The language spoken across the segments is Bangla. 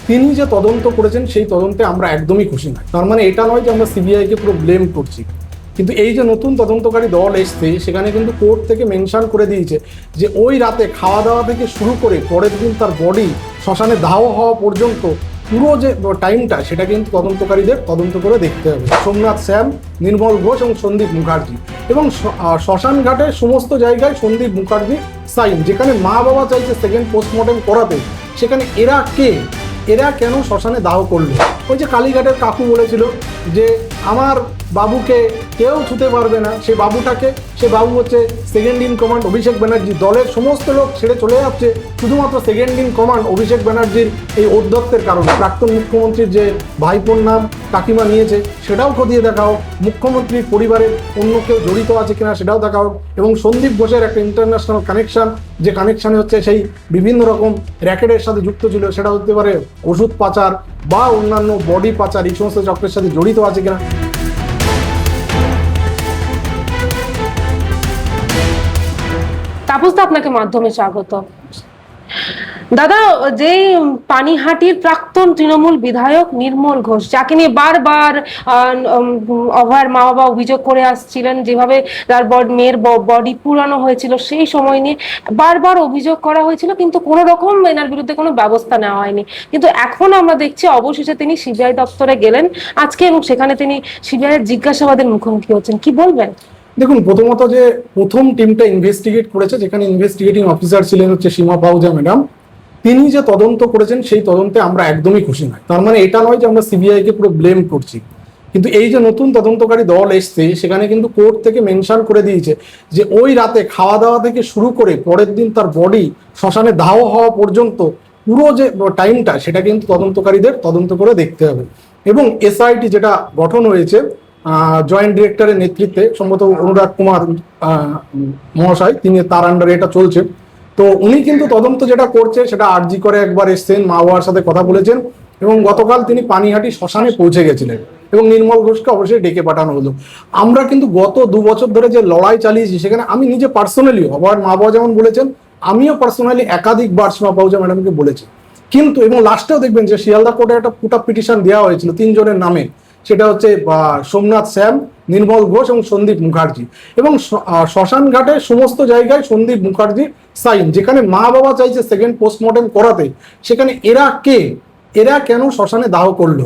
তিনি যে তদন্ত করেছেন সেই তদন্তে আমরা একদমই খুশি নয়। তার মানে এটা নয় যে আমরা সিবিআইকে পুরো ব্লেম করছি, কিন্তু এই যে নতুন তদন্তকারী দল এসছে সেখানে কিন্তু কোর্ট থেকে মেনশন করে দিয়েছে যে ওই রাতে খাওয়া দাওয়া থেকে শুরু করে পরের দিন তার বডি শ্মশানে দাহ হওয়া পর্যন্ত পুরো যে টাইমটা সেটা কিন্তু তদন্তকারীদের তদন্ত করে দেখতে হবে। সোমনাথ শ্যাম, নির্মল ঘোষ এবং সন্দীপ মুখার্জি, এবং শ্মশান ঘাটের সমস্ত জায়গায় সন্দীপ মুখার্জি সাইন, যেখানে মা বাবা চাইছে সেকেন্ড পোস্টমর্টেম করাতে, সেখানে এরা কে, এরা কেন শ্মশানে দাহ করলো? ওই যে কালীঘাটের কাকু বলেছিল যে আমার বাবুকে কেউ ছুতে পারবে না, সে বাবুটাকে, সে বাবু হচ্ছে second in command Abhishek Banerjee. দলের সমস্ত লোক ছেড়ে চলে যাচ্ছে শুধুমাত্র সেকেন্ড ইন কমান্ড অভিষেক ব্যানার্জির এই ঔদ্ধত্যের কারণে। প্রাক্তন মুখ্যমন্ত্রীর যে ভাইপোর নাম কাকিমা নিয়েছে সেটাও খতিয়ে দেখা হোক, মুখ্যমন্ত্রীর পরিবারের অন্য কেউ জড়িত আছে কিনা সেটাও দেখা হোক, এবং সন্দীপ ঘোষের একটা ইন্টারন্যাশনাল কানেকশন, যে কানেকশানে হচ্ছে সেই বিভিন্ন রকম র্যাকেটের সাথে যুক্ত ছিল, সেটা হতে পারে ওষুধ পাচার বা অন্যান্য বডি পাচার, এই সমস্ত চক্রের সাথে জড়িত আছে কিনা। তাপসদা, আপনাকে মাধ্যমে স্বাগত। দাদা, যে পানিহাটির প্রাক্তন তৃণমূল বিধায়ক নির্মল ঘোষ, যাকে নিয়ে বারবার অভয়ের মা বাবা অভিযোগ করে আসছিলেন, যেভাবে তার মেয়ের বডি পুরানো হয়েছিল সেই সময় নিয়ে বারবার অভিযোগ করা হয়েছিল, কিন্তু কোনো রকম এনার বিরুদ্ধে কোনো ব্যবস্থা নেওয়া হয়নি। কিন্তু এখন আমরা দেখছি অবশেষে তিনি সিবিআই দপ্তরে গেলেন আজকে, এবং সেখানে তিনি সিবিআই জিজ্ঞাসাবাদের মুখোমুখি হচ্ছেন। কি বলবেন? দেখুন, প্রথমত যে প্রথম টিমটা ইনভেস্টিগেট করেছে, যেখানে ইনভেস্টিগেটিং অফিসার ছিলেন হচ্ছে সীমা পাহুজা ম্যাডাম, তিনি যে তদন্ত করেছেন সেই তদন্তে আমরা একদমই খুশি নয়। তার মানে এটা নয় যে আমরা সিবিআইকে পুরো ব্লেম করছি, কিন্তু এই যে নতুন তদন্তকারী দল এসছে সেখানে কিন্তু কোর্ট থেকে মেনশন করে দিয়েছে যে ওই রাতে খাওয়া দাওয়া থেকে শুরু করে পরের দিন তার বডি শ্মশানে দাহ হওয়া পর্যন্ত পুরো যে টাইমটা সেটা কিন্তু তদন্তকারীদের তদন্ত করে দেখতে হবে। এবং এসআইটি যেটা গঠন হয়েছে জয়েন্ট ডিরেক্টরের নেতৃত্বে, সম্ভবত অনুরাগ কুমার মহাশয়, তিনি তার আন্ডারে এটা চলছে। তো উনি কিন্তু তদন্ত যেটা করছে সেটা আরজি করে একবার এসছেন, মা বাবার সাথে কথা বলেছেন, এবং গতকাল তিনি পানিহাটি শ্মশানে পৌঁছে গেছিলেন এবং নির্মল ঘোষকে অবশ্যই ডেকে পাঠানো হলো। আমরা কিন্তু গত 2 বছর ধরে যে লড়াই চালিয়েছি, সেখানে আমি নিজে পার্সোনালি, আবার মা বাবা যেমন বলেছেন, আমিও পার্সোনালি একাধিকবার সীমা পাহুজা ম্যাডামকে বলেছি। কিন্তু এবং লাস্টেও দেখবেন যে শিয়ালদা কোর্টে একটা পুট আপ পিটিশন দেওয়া হয়েছিল 3 জনের নামে, সেটা হচ্ছে সোমনাথ শ্যাম, নির্মল ঘোষ এবং সন্দীপ মুখার্জি, এবং শ্মশান ঘাটের সমস্ত জায়গায় সন্দীপ মুখার্জি সাইন, যেখানে মা বাবা চাইছে সেকেন্ড পোস্টমর্টেম করাতে, সেখানে এরা কে, এরা কেন শ্মশানে দাহ করলো,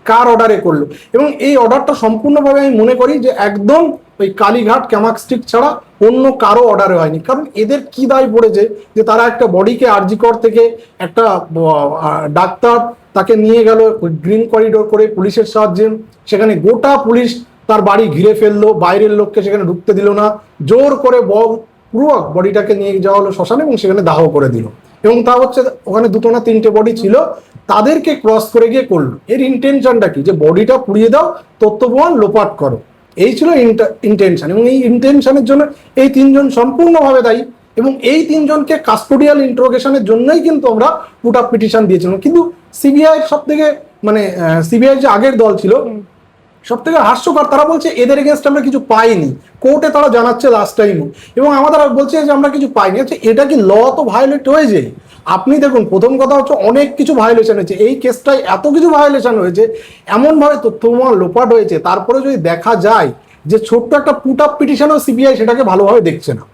কার অর্ডারে করলো। এবং এই অর্ডারটা সম্পূর্ণভাবে আমি মনে করি যে একদম ওই কালীঘাট ক্যামাক স্ট্রিট ছাড়া অন্য কারো অর্ডারে হয়নি। কারণ এদের কি দায় পড়েছে যে তারা একটা বডিকে আরজিকর থেকে একটা ডাক্তার তাকে নিয়ে গেল গ্রিন করিডোর করে পুলিশের সাহায্যে, সেখানে গোটা পুলিশ তার বাড়ি ঘিরে ফেললো, বাইরের লোককে সেখানে ঢুকতে দিল না, জোর করে পুরো বডিটাকে নিয়ে যাওয়া হলো শ্মশানে এবং সেখানে দাহ করে দিল। এবং তা হচ্ছে ওখানে 2টো না 3টে বডি ছিল, তাদেরকে ক্রস করে গিয়ে করলো। এর ইন্টেনশনটা কি? যে বডিটা পুড়িয়ে দাও, তথ্য প্রমাণ লোপাট করো, এই ছিল ইন্টেনশন। এবং এই ইন্টেনশনের জন্য এই 3 জন সম্পূর্ণভাবে দায়ী, এবং এই 3 জনকে কাস্টোডিয়াল ইন্টারোগেশনের জন্যই কিন্তু আমরা পুট আপ পিটিশন দিয়েছিলাম। কিন্তু সিবিআই সব থেকে সিবিআই যে আগের দল ছিল সব থেকে হাস্যকর, তারা বলছে এদের এগেনস্ট আমরা কিছু পাইনি, কোর্টে তারা জানাচ্ছে লাস্ট টাইমও, এবং আমাদের বলছে যে আমরা কিছু পাইনি। আচ্ছা, এটা কি ল তো ভায়োলেট হয়েছে? আপনি দেখুন, প্রথম কথা হচ্ছে অনেক কিছু ভায়োলেশন হয়েছে, এই কেসটায় এত কিছু ভায়োলেশন হয়েছে, এমনভাবে তথ্য প্রমাণ লোপাট হয়েছে, তারপরে যদি দেখা যায় যে ছোট্ট একটা পুট আপ পিটিশনও সিবিআই সেটাকে ভালোভাবে দেখছে না।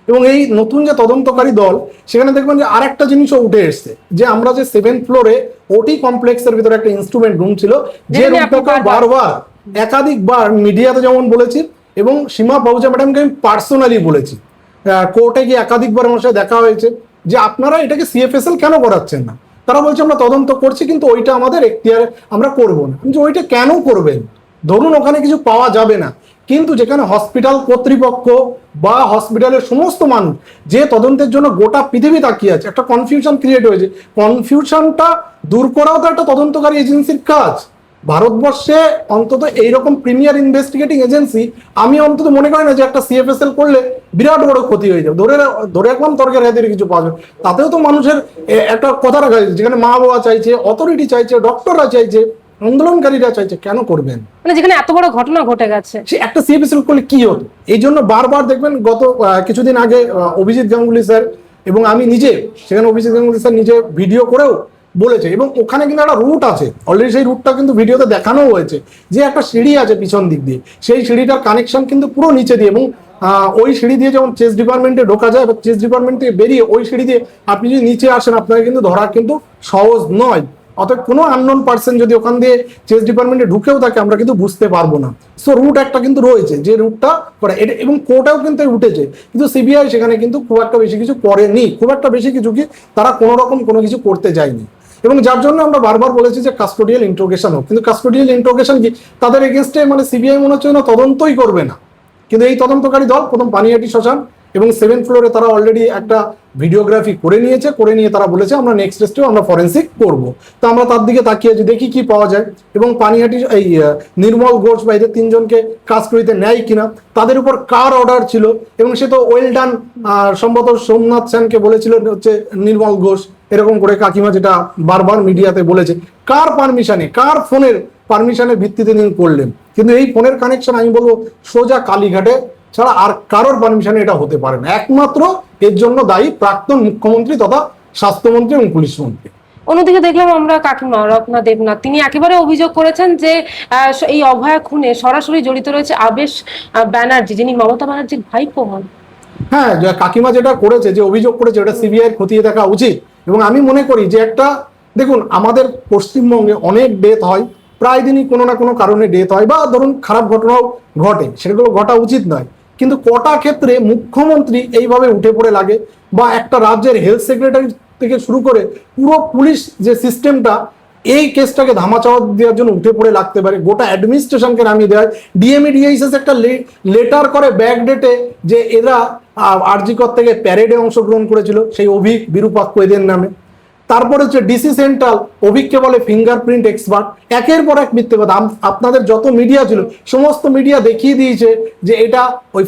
এবং এই নতুন যে তদন্তকারী দল, সেখানে দেখবেন যে আরেকটা জিনিসও উঠে এসছে, যে আমরা যে 7th ফ্লোরে ওটি কমপ্লেক্সের ভিতরে একটা ইনস্ট্রুমেন্ট রুম ছিল, যে রুমটাকে বারবার একাধিকবার মিডিয়াতে যেমন বলেছি, এবং সীমা পাহুজা ম্যাডামকে আমি পার্সোনালি বলেছি, কোর্টে গিয়ে একাধিকবার আমার সাথে দেখা হয়েছে, যে আপনারা এটাকে সিএফএসএল কেন করাচ্ছেন না? তারা বলছে আমরা তদন্ত করছি, কিন্তু ওইটা আমাদের এখতিয়ারে, আমরা করবো না। কিন্তু ওইটা কেন করবেন? ধরুন ওখানে কিছু পাওয়া যাবে না, কিন্তু যেখানে হসপিটাল কর্তৃপক্ষ বা হসপিটালের সমস্ত মানুষ যে তদন্তের জন্য গোটা পৃথিবী তাকিয়ে আছে, একটা কনফিউশন ক্রিয়েট হয়েছে, কনফিউশনটা দূর করাও তো একটা তদন্তকারী এজেন্সির কাজ। ভারতবর্ষে অন্তত এইরকম প্রিমিয়ার ইনভেস্টিগেটিং এজেন্সি আমি অন্তত মনে করি না যে একটা সিএফএসএল করলে বিরাট বড় ক্ষতি হয়ে যাবে। ধরে রাখলাম তর্কের হাতে কিছু পাওয়া যাবে, তাতেও তো মানুষের একটা কথা রাখা হয়েছে, যেখানে মা বাবা চাইছে, অথরিটি চাইছে, ডক্টররা চাইছে, আন্দোলনকারীরা চাইছে, কেন করবেন? মানে যেখানে এত বড় ঘটনা ঘটে গেছে, সে একটা সিএফএসএল করলে কি হতো? এই জন্য বারবার দেখবেন গত কিছুদিন আগে অভিজিৎ গাঙ্গুলি স্যার এবং আমি নিজে, সেখানে অভিজিৎ গাঙ্গুলি স্যার নিজে ভিডিও করেও বলেছে, এবং ওখানে কিন্তু একটা রুট আছে অলরেডি, সেই রুটটা কিন্তু ভিডিওতে দেখানো হয়েছে, যে একটা সিঁড়ি আছে পিছন দিক দিয়ে, সেই সিঁড়িটার কানেকশন কিন্তু পুরো নিচে দিয়ে, এবং ওই সিঁড়ি দিয়ে যেমন চেস ডিপার্টমেন্টে ঢোকা যায়, বা চেস ডিপার্টমেন্ট থেকে বেরিয়ে ওই সিঁড়ি দিয়ে আপনি যদি নিচে আসেন, আপনাকে কিন্তু ধরা কিন্তু সহজ নয়। অতএব কোনো আননোন পার্সন যদি ওখান দিয়ে চেস ডিপার্টমেন্টে ঢুকেও থাকে, আমরা কিন্তু বুঝতে পারবো না। সো রুট একটা কিন্তু রয়েছে, যে রুটটা করে এটা, এবং কোর্টেও কিন্তু উঠেছে, কিন্তু সিবিআই সেখানে কিন্তু খুব একটা বেশি কিছু করেনি, খুব একটা বেশি কিছু কি তারা কোনো রকম কোনো কিছু করতে যায়নি। এবং যার জন্য আমরা বারবার বলেছি যে কাস্টোডিয়াল ইন্ট্রোগেশন হোক, কিন্তু কাস্টোডিয়াল ইন্ট্রোগেশন কি তাদের এগেনস্টে মানে সিবিআই মনে হচ্ছে না তদন্তই করবে না, কিন্তু এই তদন্তকারী দল প্রথম পানিহাটি শ্মশান এবং 7th ফ্লোরে তারা অলরেডি একটা ভিডিওগ্রাফি করে নিয়েছে, করে নিয়ে তারা বলেছে আমরা নেক্সট স্টেজেও আমরা ফরেন্সিক করব। তো আমরা তার দিকে তাকিয়ে আছি, দেখি কি পাওয়া যায়, এবং পানিহাটি এই নির্মল ঘোষ বা এদের 3 জনকে কাস্টডিতে নেয় কিনা, তাদের উপর কার অর্ডার ছিল, এবং সে তো ওয়েল ডান সম্ভবত সোমনাথ সেনকে বলেছিল হচ্ছে নির্মল ঘোষ, এরকম করে কাকিমা যেটা বারবার মিডিয়াতে বলেছে, কার পারমিশনে, কার ফোনের পারমিশনের ভিত্তিতে তিনি করলেন। কিন্তু এই ফোনের কানেকশন আমি বলবো সোজা কালীঘাটে ছাড়া আর কারোর পারমিশনে এটা হতে পারে না, একমাত্র এর জন্য দায়ী প্রাক্তন মুখ্যমন্ত্রী তথা স্বাস্থ্যমন্ত্রী এবং পুলিশ মন্ত্রী। অন্যদিকে দেখলাম আমরা কাকিমা রত্না দেবনাথ, তিনি একেবারে অভিযোগ করেছেন যে এই অভয়া খুনে সরাসরি জড়িত রয়েছে আবেশ ব্যানার্জি, যিনি মমতা ব্যানার্জির ভাইপো হন। হ্যাঁ, কাকিমা যেটা করেছে, যে অভিযোগ করেছে, ওটা সিবিআই খতিয়ে দেখা উচিত। এবং আমি মনে করি যে একটা, দেখুন আমাদের পশ্চিমবঙ্গে অনেক ডেথ হয়, প্রায় দিনই কোনো না কোনো কারণে ডেথ হয়, বা ধরুন খারাপ ঘটনাও ঘটে, সেগুলো ঘটা উচিত নয়, কিন্তু কটা ক্ষেত্রে মুখ্যমন্ত্রী এইভাবে উঠে পড়ে লাগে, বা একটা রাজ্যের হেলথ সেক্রেটারি থেকে শুরু করে পুরো পুলিশ যে সিস্টেমটা এই কেসটাকে ধামাচাপা দেওয়ার জন্য উঠে পড়ে লাগতে পারে, গোটা অ্যাডমিনিস্ট্রেশনকে নামিয়ে দেয়। ডিএমইডিএইচএস একটা লেটার করে ব্যাক ডেটে, যে এরা আরজিকর থেকে প্যারেডে অংশগ্রহণ করেছিল, সেই অভিক বিরূপাক্ষ এদের নামে। তারপরে হচ্ছে ডিসি সেন্ট্রাল অভিককে বলে ফিঙ্গারপ্রিন্ট এক্সপার্ট, একের পর এক মিথ্যে কথা। আপনাদের যত মিডিয়া ছিল সমস্ত মিডিয়া দেখিয়ে দিয়েছে যে এটা ওই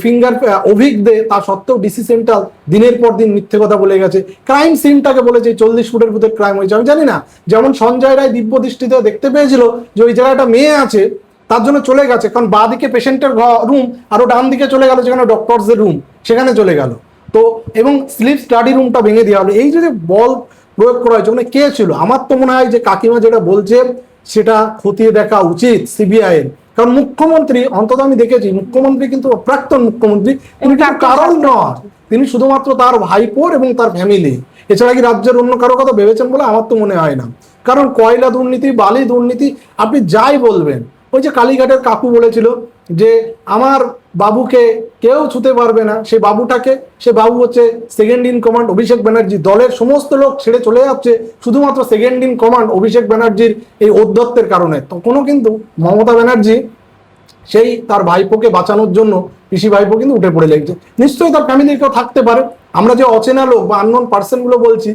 অভিক দে, তা সত্ত্বেও ডিসি সেন্ট্রাল দিনের পর দিন মিথ্যে কথা বলে গেছে। ক্রাইম সিনটাকে বলেছে 40 ফুটের ভিতরে ক্রাইম হয়েছে, আমি জানি না, যেমন সঞ্জয় রায় দিব্য দৃষ্টিতে দেখতে পেয়েছিল যে ওই জায়গাটা মেয়ে আছে, তার জন্য চলে গেছে, কারণ বাঁ দিকে পেশেন্টের রুম, আরো ডান দিকে চলে গেল যেখানে ডক্টরসদের রুম, সেখানে চলে গেল। তো এবং স্লিপ স্টাডি রুমটা ভেঙে দেওয়া হলো। এই যে বল প্রয়োগ করা হয়েছে, মানে কে ছিল? আমার তো মনে হয় যে কাকিমা যেটা বলছে সেটা খতিয়ে দেখা উচিত সিবিআই এর, কারণ মুখ্যমন্ত্রী, অন্তত আমি দেখেছি মুখ্যমন্ত্রী কিন্তু প্রাক্তন মুখ্যমন্ত্রী, তিনি কারণ নয়, তিনি শুধুমাত্র তার ভাইপোর এবং তার ফ্যামিলি, এছাড়া কি রাজ্যের অন্য কারো কথা ভেবেছেন বলে আমার তো মনে হয় না। কারণ কয়লা দুর্নীতি, বালি দুর্নীতি, আপনি যাই বলবেন, ওই যে কালীঘাটের কাকু বলেছিল যে আমার বাবুকে কেউ ছুতে পারবে না, সেই বাবুটাকে, সে বাবু হচ্ছে second in command Abhishek Banerjee, দলের সমস্ত লোক ছেড়ে চলে যাচ্ছে শুধুমাত্র সেকেন্ড ইন কমান্ড অভিষেক ব্যানার্জির এই ঔদ্ধত্যের কারণে। তখনও কিন্তু মমতা ব্যানার্জি সেই তার ভাইপোকে বাঁচানোর জন্য, পিসি ভাইপো কিন্তু উঠে পড়ে লেগেছে। নিশ্চয়ই তার ফ্যামিলির কেউ থাকতে পারে, আমরা যে অচেনা লোক বা আননোন পার্সন গুলো বলছি,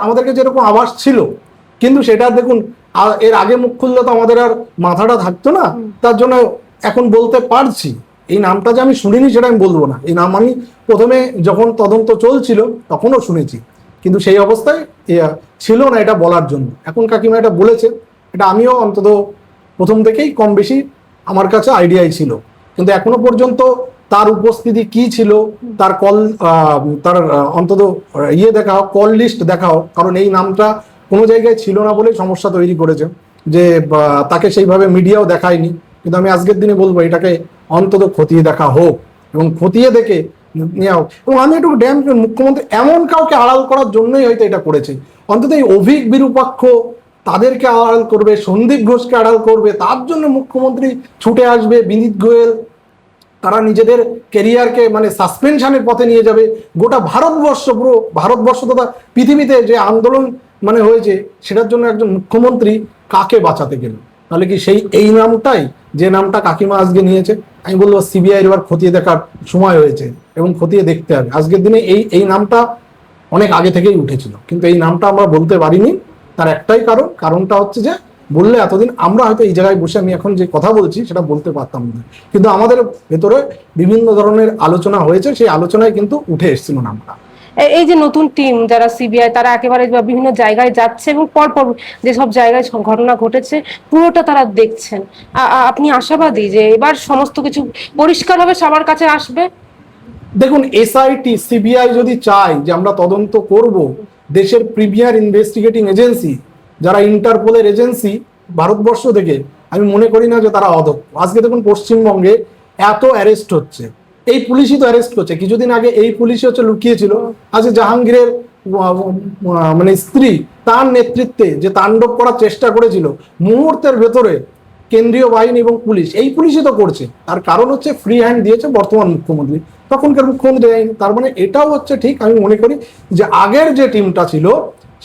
আমাদেরকে যেরকম আভাস ছিল, কিন্তু সেটা দেখুন এর আগে মুখ খুললে তো আমাদের আর মাথাটা থাকতো না, তার জন্য এখন বলতে পারছি। এই নামটা যে আমি শুনিনি সেটা আমি বলবো না, এই নাম আমি প্রথমে যখন তদন্ত চলছিল তখনও শুনেছি, কিন্তু সেই অবস্থায় ছিল না এটা বলার জন্য। এখন কাকিমা এটা বলেছে, এটা আমিও অন্তত প্রথম থেকেই কম বেশি আমার কাছে আইডিয়াই ছিল, কিন্তু এখনো পর্যন্ত তার উপস্থিতি কি ছিল, তার তার অন্তত দেখাও, কল লিস্ট দেখাও, কারণ এই নামটা কোনো জায়গায় ছিল না বলেই সমস্যা তৈরি করেছে, যে তাকে সেইভাবে মিডিয়াও দেখায়নি। কিন্তু আমি আজকের দিনে বলবো এটাকে অন্তত খতিয়ে দেখা হোক, এবং খতিয়ে দেখে নেওয়া হোক। এবং আমি একটু ড্যাম মুখ্যমন্ত্রী এমন কাউকে আড়াল করার জন্যই হয়তো এটা করেছে, অন্তত এই অভিক বিরূপাক্ষ তাদেরকে আড়াল করবে, সন্দীপ ঘোষকে আড়াল করবে, তার জন্য মুখ্যমন্ত্রী ছুটে আসবে, বিনীত গোয়েল, তারা নিজেদের ক্যারিয়ারকে মানে সাসপেনশনের পথে নিয়ে যাবে। গোটা ভারতবর্ষ, পুরো ভারতবর্ষ তথা পৃথিবীতে যে আন্দোলন মানে হয়েছে, সেটার জন্য একজন মুখ্যমন্ত্রী কাকে বাঁচাতে গেল? তাহলে কি সেই এই নামটাই, যে নামটা কাকিমা আজকে নিয়েছে? আমি বলবো সিবিআই এবার খতিয়ে দেখার সময় হয়েছে, এবং খতিয়ে দেখতে হবে। আজকের দিনে এই নামটা অনেক আগে থেকেই উঠেছিল, কিন্তু এই নামটা আমরা বলতে পারিনি। তার একটাই কারণটা হচ্ছে যে বললে এতদিন আমরা হয়তো এই জায়গায় বসে আমি এখন যে কথা বলছি সেটা বলতে পারতাম না, কিন্তু আমাদের ভেতরে বিভিন্ন ধরনের আলোচনা হয়েছে, সেই আলোচনায় কিন্তু উঠে এসেছিল নামটা। এই যে নতুন টিম যারা সিবিআই, তারা একেবারে বিভিন্ন জায়গায় যাচ্ছে এবং পরপর যেসব জায়গায় ঘটনা ঘটেছে পুরোটা তারা দেখছেন। আপনি আশাবাদী যে এবার সমস্ত কিছু পরিষ্কারভাবে সবার কাছে আসবে? দেখুন, এসআইটি সিবিআই যদি চায় যে আমরা তদন্ত করব, দেশের প্রিমিয়ার ইনভেস্টিগেটিং এজেন্সি, যারা ইন্টারপোলের এজেন্সি ভারতবর্ষ থেকে, আমি মনে করি না যে তারা অদক্ষ। আজকে দেখুন পশ্চিমবঙ্গে এত অ্যারেস্ট হচ্ছে, এই পুলিশই তো অ্যারেস্ট করছে। কিছুদিন আগে এই পুলিশই হচ্ছে লুকিয়েছিল, আজকে জাহাঙ্গীরের মানে স্ত্রী তার নেতৃত্বে যে তাণ্ডব করার চেষ্টা করেছিল, মুহূর্তের ভেতরে কেন্দ্রীয় বাহিনী এবং পুলিশ, এই পুলিশই তো করছে। তার কারণ হচ্ছে ফ্রি হ্যান্ড দিয়েছে বর্তমান মুখ্যমন্ত্রী, তখনকার মুখ্যমন্ত্রী দেয়নি। তার মানে এটাও হচ্ছে ঠিক। আমি মনে করি যে আগের যে টিমটা ছিল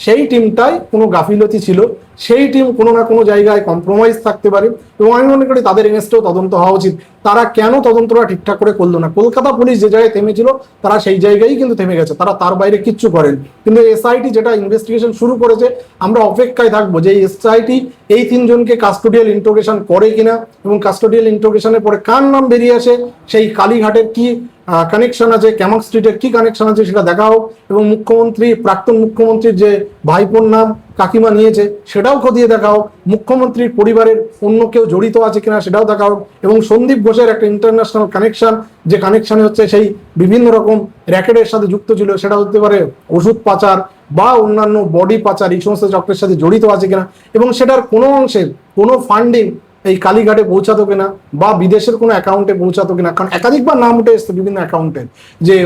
সেই টিমটাই কোনো গাফিলতি ছিল, সেই টিম কোনো না কোনো জায়গায় কম্প্রোমাইজ থাকতে পারে, এবং আমি মনে করি তাদের এগেনস্টেও তদন্ত হওয়া উচিত। তারা কেন তদন্তটা ঠিকঠাক করে করলো না? কলকাতা পুলিশ যে জায়গায় থেমেছিল তারা সেই জায়গায় কিন্তু থেমে গেছে, তারা তার বাইরে কিচ্ছু করেন। কিন্তু এসআইটি যেটা ইনভেস্টিগেশন শুরু করেছে, আমরা অপেক্ষায় থাকবো যে এসআইটি এই তিনজনকে কাস্টোডিয়াল ইন্টারোগেশন করে কিনা, এবং কাস্টোডিয়াল ইন্টারোগেশনের পরে কার নাম বেরিয়ে আসে, সেই কালীঘাটের কি কানেকশন আছে, ক্যামক স্ট্রিটের কি কানেকশন আছে সেটা দেখা হোক, এবং মুখ্যমন্ত্রী, প্রাক্তন মুখ্যমন্ত্রীর যে ভাইপোর নাম কাকিমা নিয়েছে সেটাও খতিয়ে দেখা হোক, মুখ্যমন্ত্রীর পরিবারের অন্য কেউ জড়িত আছে কিনা সেটাও দেখা হোক, এবং সন্দীপ ঘোষের একটা ইন্টারন্যাশনাল কানেকশন, যে কানেকশনে হচ্ছে সেই বিভিন্ন রকম র্যাকেটের সাথে যুক্ত ছিল, সেটা হতে পারে ওষুধ পাচার বা অন্যান্য বডি পাচার, এই সমস্ত চক্রের সাথে জড়িত আছে কিনা, এবং সেটার কোনো অংশের কোনো ফান্ডিং এই কালীঘাটে পৌঁছাতো কিনা বা বিদেশের কোনো অ্যাকাউন্টে পৌঁছাতো কিনা। কারণ একাধিকবার নাম উঠে এসছে বিভিন্ন অ্যাকাউন্টের, যে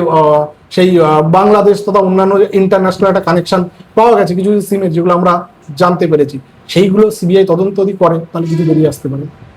সেই বাংলাদেশ তথা অন্যান্য ইন্টারন্যাশনাল একটা কানেকশন পাওয়া গেছে কিছু সিমের, যেগুলো আমরা জানতে পেরেছি। সেইগুলো সিবিআই তদন্ত যদি করে তাহলে কিছু বেরিয়ে আসতে পারে।